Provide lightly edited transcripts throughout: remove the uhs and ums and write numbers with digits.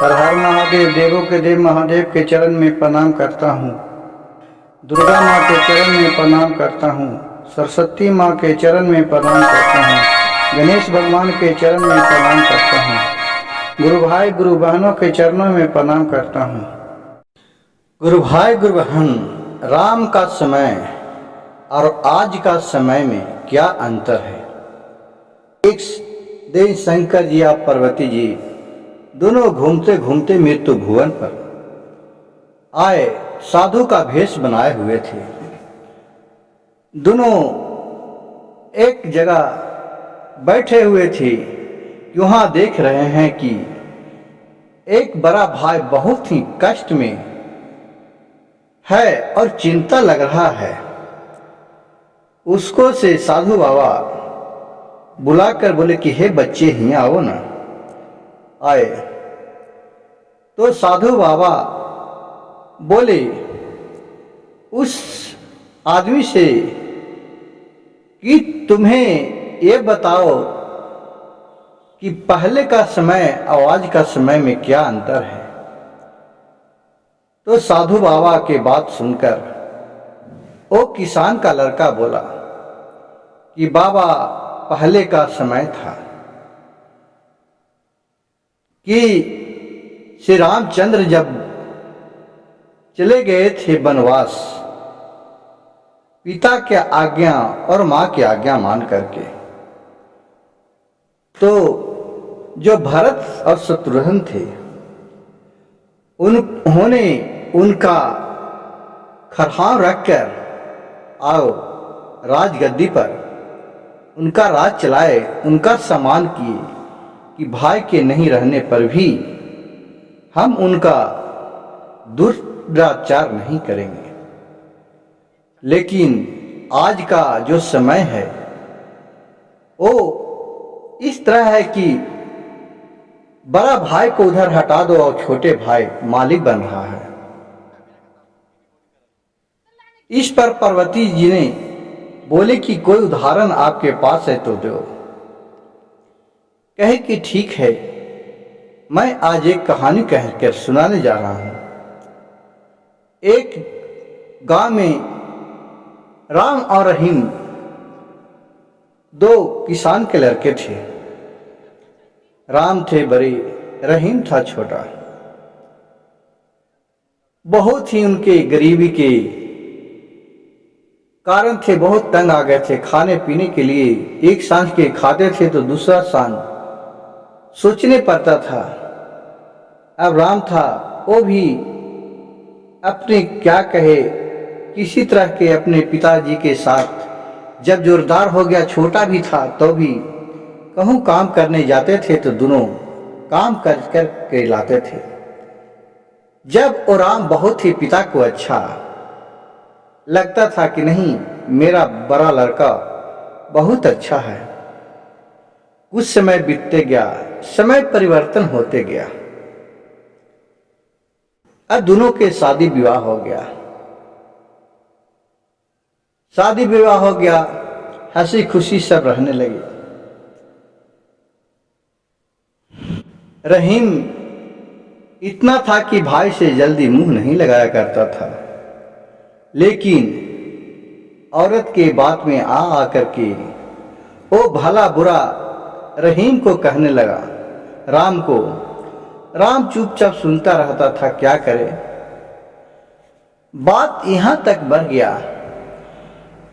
हर हर महादेव, देवों के देव महादेव के चरण में प्रणाम करता हूँ। दुर्गा माँ के चरण में प्रणाम करता हूँ। सरस्वती माँ के चरण में प्रणाम करता हूँ। गणेश भगवान के चरण में प्रणाम करता हूँ। गुरु भाई गुरु बहनों के चरणों में प्रणाम करता हूँ। गुरु भाई गुरु बहन, राम का समय और आज का समय में क्या अंतर है। एक दिन शंकर जी और पार्वती जी दोनों घूमते घूमते मृत्यु भुवन पर आए। साधु का भेष बनाए हुए थे। दोनों एक जगह बैठे हुए थे। वहां देख रहे हैं कि एक बड़ा भाई बहुत ही कष्ट में है और चिंता लग रहा है। उसको से साधु बाबा बुलाकर बोले कि हे बच्चे यहाँ आओ ना। आए तो साधु बाबा बोले उस आदमी से कि तुम्हें ये बताओ कि पहले का समय और आज का समय में क्या अंतर है। तो साधु बाबा के बात सुनकर वो किसान का लड़का बोला कि बाबा, पहले का समय था कि श्री रामचंद्र जब चले गए थे वनवास, पिता की आज्ञा और मां की आज्ञा मान करके, तो जो भरत और शत्रुघ्न थे उन्होंने उनका खरहान रखकर आओ राजगद्दी पर उनका राज चलाए, उनका सम्मान किए कि भाई के नहीं रहने पर भी हम उनका दुराचार नहीं करेंगे। लेकिन आज का जो समय है वो इस तरह है कि बड़ा भाई को उधर हटा दो और छोटे भाई मालिक बन रहा है। इस पर पार्वती जी ने बोले कि कोई उदाहरण आपके पास है तो दो। कहे कि ठीक है, मैं आज एक कहानी कहकर सुनाने जा रहा हूं। एक गांव में राम और रहीम दो किसान के लड़के थे। राम थे बड़े, रहीम था छोटा। बहुत ही उनके गरीबी के कारण थे, बहुत तंग आ गए थे। खाने पीने के लिए एक सांझ के खाते थे तो दूसरा सांझ सोचने पड़ता था। अब राम था, वो भी अपने क्या कहे किसी तरह के अपने पिताजी के साथ जब जोरदार हो गया, छोटा भी था तो भी कहूँ काम करने जाते थे तो दोनों काम कर कर के लाते थे। जब वो राम बहुत ही पिता को अच्छा लगता था कि नहीं, मेरा बड़ा लड़का बहुत अच्छा है। कुछ समय बीतते गया, समय परिवर्तन होते गया। अब दोनों के शादी विवाह हो गया। शादी विवाह हो गया, हंसी खुशी सब रहने लगे। रहीम इतना था कि भाई से जल्दी मुंह नहीं लगाया करता था, लेकिन औरत के बात में आ आकर के वो भला बुरा रहीम को कहने लगा, राम को। राम चुपचाप सुनता रहता था, क्या करे। बात यहां तक बढ़ गया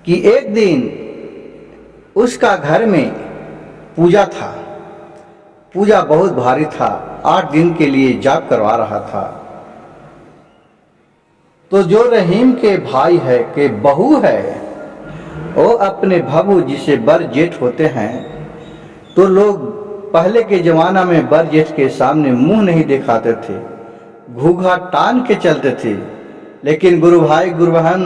कि एक दिन उसका घर में पूजा था। पूजा बहुत भारी था, 8 दिन के लिए जाप करवा रहा था। तो जो रहीम के भाई है के बहू है, वो अपने भबू जिसे बर जेठ होते हैं, तो लोग पहले के जमाना में बर जेठ के सामने मुंह नहीं दिखाते थे, घूंघा टान के चलते थे। लेकिन गुरु भाई गुरु बहन,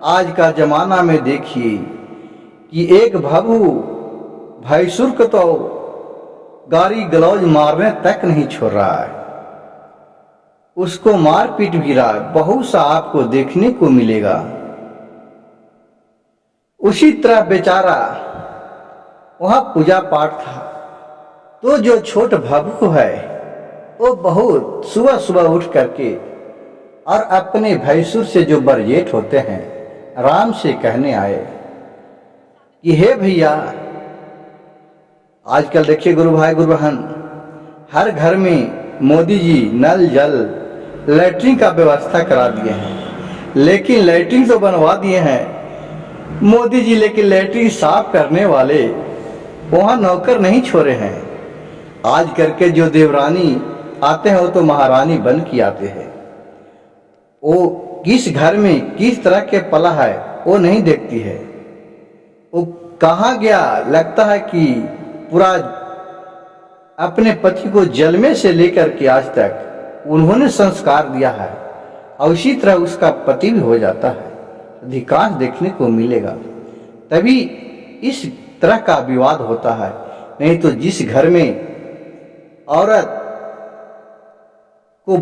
आज का जमाना में देखिए कि एक भबू भैंसुर को तो गाली गलौज मारने तक नहीं छोड़ रहा है, उसको मार पीट भी रहा है। बहुत सा आपको देखने को मिलेगा। उसी तरह बेचारा वहां पूजा पाठ था, तो जो छोट भबू है वो बहुत सुबह सुबह उठ करके और अपने भैंसुर से जो बरजेठ होते हैं राम से कहने आए कि हे भैया, आजकल देखिए गुरु भाई गुरु बहन, हर घर में मोदी जी नल जल लैट्रिन का व्यवस्था करा दिए हैं, लेकिन लैट्रिन तो बनवा दिए हैं मोदी जी, लेकिन लैट्रिन साफ करने वाले वहां नौकर नहीं छोड़े हैं। आज करके जो देवरानी आते हैं वो तो महारानी बन के आते हैं। वो किस घर में किस तरह के पला है वो नहीं देखती है। वो कहाँ गया, लगता है कि पूरा अपने पति को जन्मे से लेकर के आज तक उन्होंने संस्कार दिया है, और उसी तरह उसका पति भी हो जाता है, अधिकांश देखने को मिलेगा। तभी इस तरह का विवाद होता है। नहीं तो जिस घर में औरत को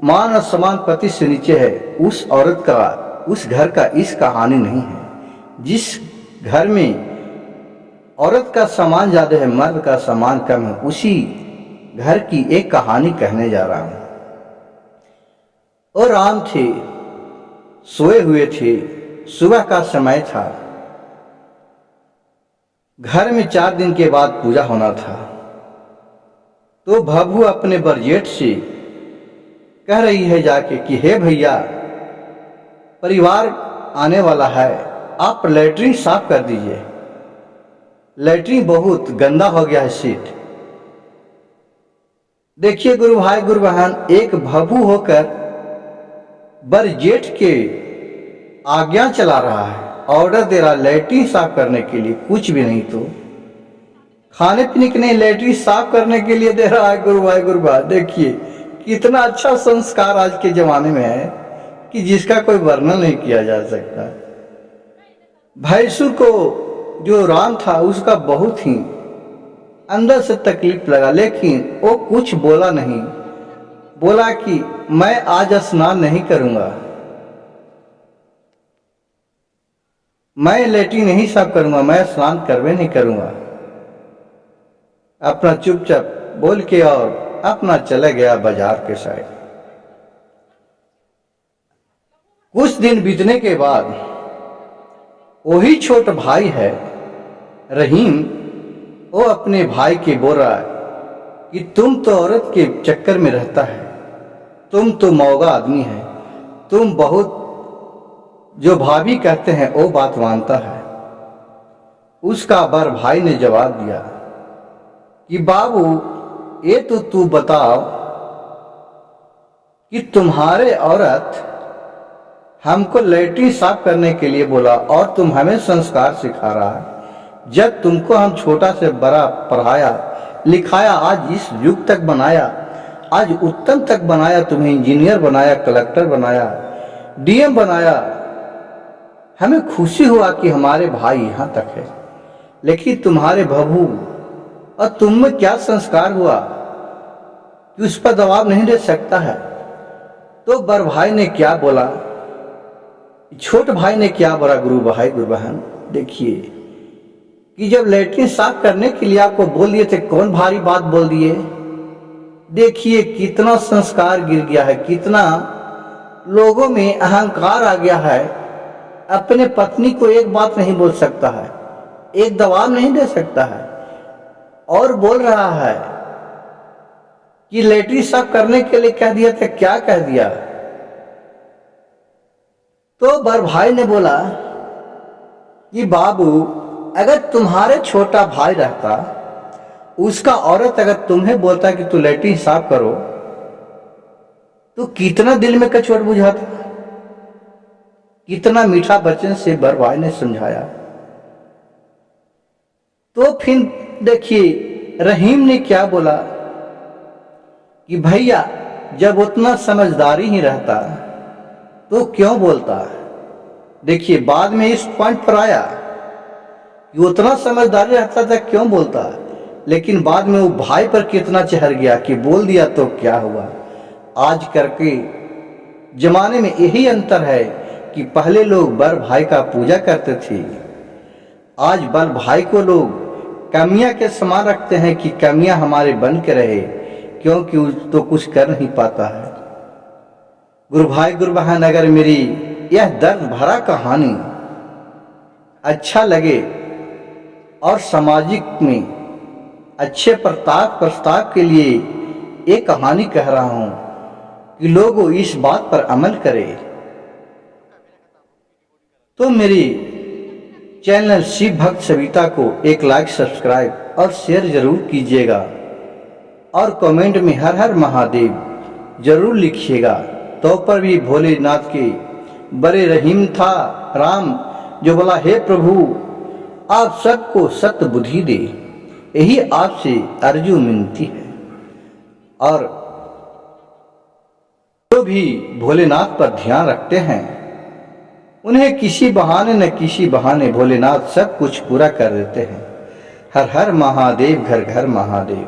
मान और समान पति से नीचे है, उस औरत का, उस घर का इस कहानी नहीं है। जिस घर में औरत का सम्मान ज्यादा है, मर्द का सम्मान कम है, उसी घर की एक कहानी कहने जा रहा हूं। और राम थे, सोए हुए थे, सुबह का समय था, घर में 4 दिन के बाद पूजा होना था। तो भभू अपने बरजेठ से कह रही है जाके कि हे भैया, परिवार आने वाला है, आप लैट्रिन साफ कर दीजिए, लैट्रिन बहुत गंदा हो गया है सीट। देखिए गुरु भाई गुरु बहन, एक भभू होकर बरजेठ के आज्ञा चला रहा है, ऑर्डर दे रहा लैट्रिन साफ करने के लिए, कुछ भी नहीं तो खाने पीने के नहीं, लैट्रिन साफ करने के लिए दे रहा है गुरु भाई गुरु बहन। देखिए कितना अच्छा संस्कार आज के जमाने में है कि जिसका कोई वर्णन नहीं किया जा सकता। भैंसुर को जो राम था उसका बहुत ही अंदर से तकलीफ लगा, लेकिन वो कुछ बोला नहीं। बोला कि मैं आज स्नान नहीं करूंगा, मैं लैट्रिन नहीं साफ करूंगा, मैं स्नान करवे नहीं करूंगा। अपना चुपचाप बोल के और अपना चला गया बाजार के साइड। कुछ दिन बीतने के बाद वही छोटा भाई है रहीम, वो अपने भाई के बोल रहा है कि तुम तो औरत के चक्कर में रहता है, तुम तो मौगा आदमी है, तुम बहुत जो भाभी कहते हैं वो बात मानता है। उसका बर भाई ने जवाब दिया कि बाबू, ये तो तू बताओ कि तुम्हारे औरत हमको लैट्रिन साफ करने के लिए बोला और तुम हमें संस्कार सिखा रहा है। जब तुमको हम छोटा से बड़ा पढ़ाया लिखाया, आज इस युग तक बनाया, आज उत्तम तक बनाया, तुम्हें इंजीनियर बनाया, कलेक्टर बनाया, डीएम बनाया, हमें खुशी हुआ कि हमारे भाई यहाँ तक है। लेकिन तुम्हारे भभू और तुम में क्या संस्कार हुआ कि उस पर दबाव नहीं दे सकता है। तो बड़ भाई ने क्या बोला, छोटे भाई ने क्या बोला गुरु भाई गुरु बहन, देखिए कि जब लैट्रिन साफ करने के लिए आपको बोल दिए थे, कौन भारी बात बोल दिए। देखिए कितना संस्कार गिर गया है, कितना लोगों में अहंकार आ गया है। अपने पत्नी को एक बात नहीं बोल सकता है, एक दबाव नहीं दे सकता है, और बोल रहा है कि लैट्रिन साफ करने के लिए कह दिया था। क्या कह दिया? तो बड़ भाई ने बोला कि बाबू, अगर तुम्हारे छोटा भाई रहता, उसका औरत अगर तुम्हें बोलता कि तू लैट्रिन साफ करो, तो कितना दिल में कचोट बुझाता। कितना मीठा वचन से बड़ भाई ने समझाया। तो फिर देखिए रहीम ने क्या बोला कि भैया, जब उतना समझदारी ही रहता तो क्यों बोलता। देखिए बाद में इस पॉइंट पर आया कि उतना समझदारी रहता था क्यों बोलता, लेकिन बाद में वो भाई पर कितना चढ़ गया कि बोल दिया तो क्या हुआ। आज करके जमाने में यही अंतर है कि पहले लोग बड़ भाई का पूजा करते थे, आज बड़ भाई को लोग कमियां के समान रखते हैं कि कमियां हमारे बन के रहे, क्योंकि तो कुछ कर नहीं पाता है। गुरु भाई गुरु बहन, अगर मेरी यह दर्द भरा कहानी अच्छा लगे और सामाजिक में अच्छे प्रस्ताव के लिए ये कहानी कह रहा हूं कि लोग इस बात पर अमल करें, तो मेरी चैनल शिव भक्त सविता को एक लाइक, सब्सक्राइब और शेयर जरूर कीजिएगा और कमेंट में हर हर महादेव जरूर लिखिएगा। तो पर भी भोलेनाथ के बड़े रहीम था राम, जो बोला हे प्रभु आप सबको सत्य बुद्धि दे, यही आपसे अर्जू मिनती है। और जो भी भोलेनाथ पर ध्यान रखते हैं उन्हें किसी बहाने न किसी बहाने भोलेनाथ सब कुछ पूरा कर देते हैं। हर हर महादेव, घर घर महादेव।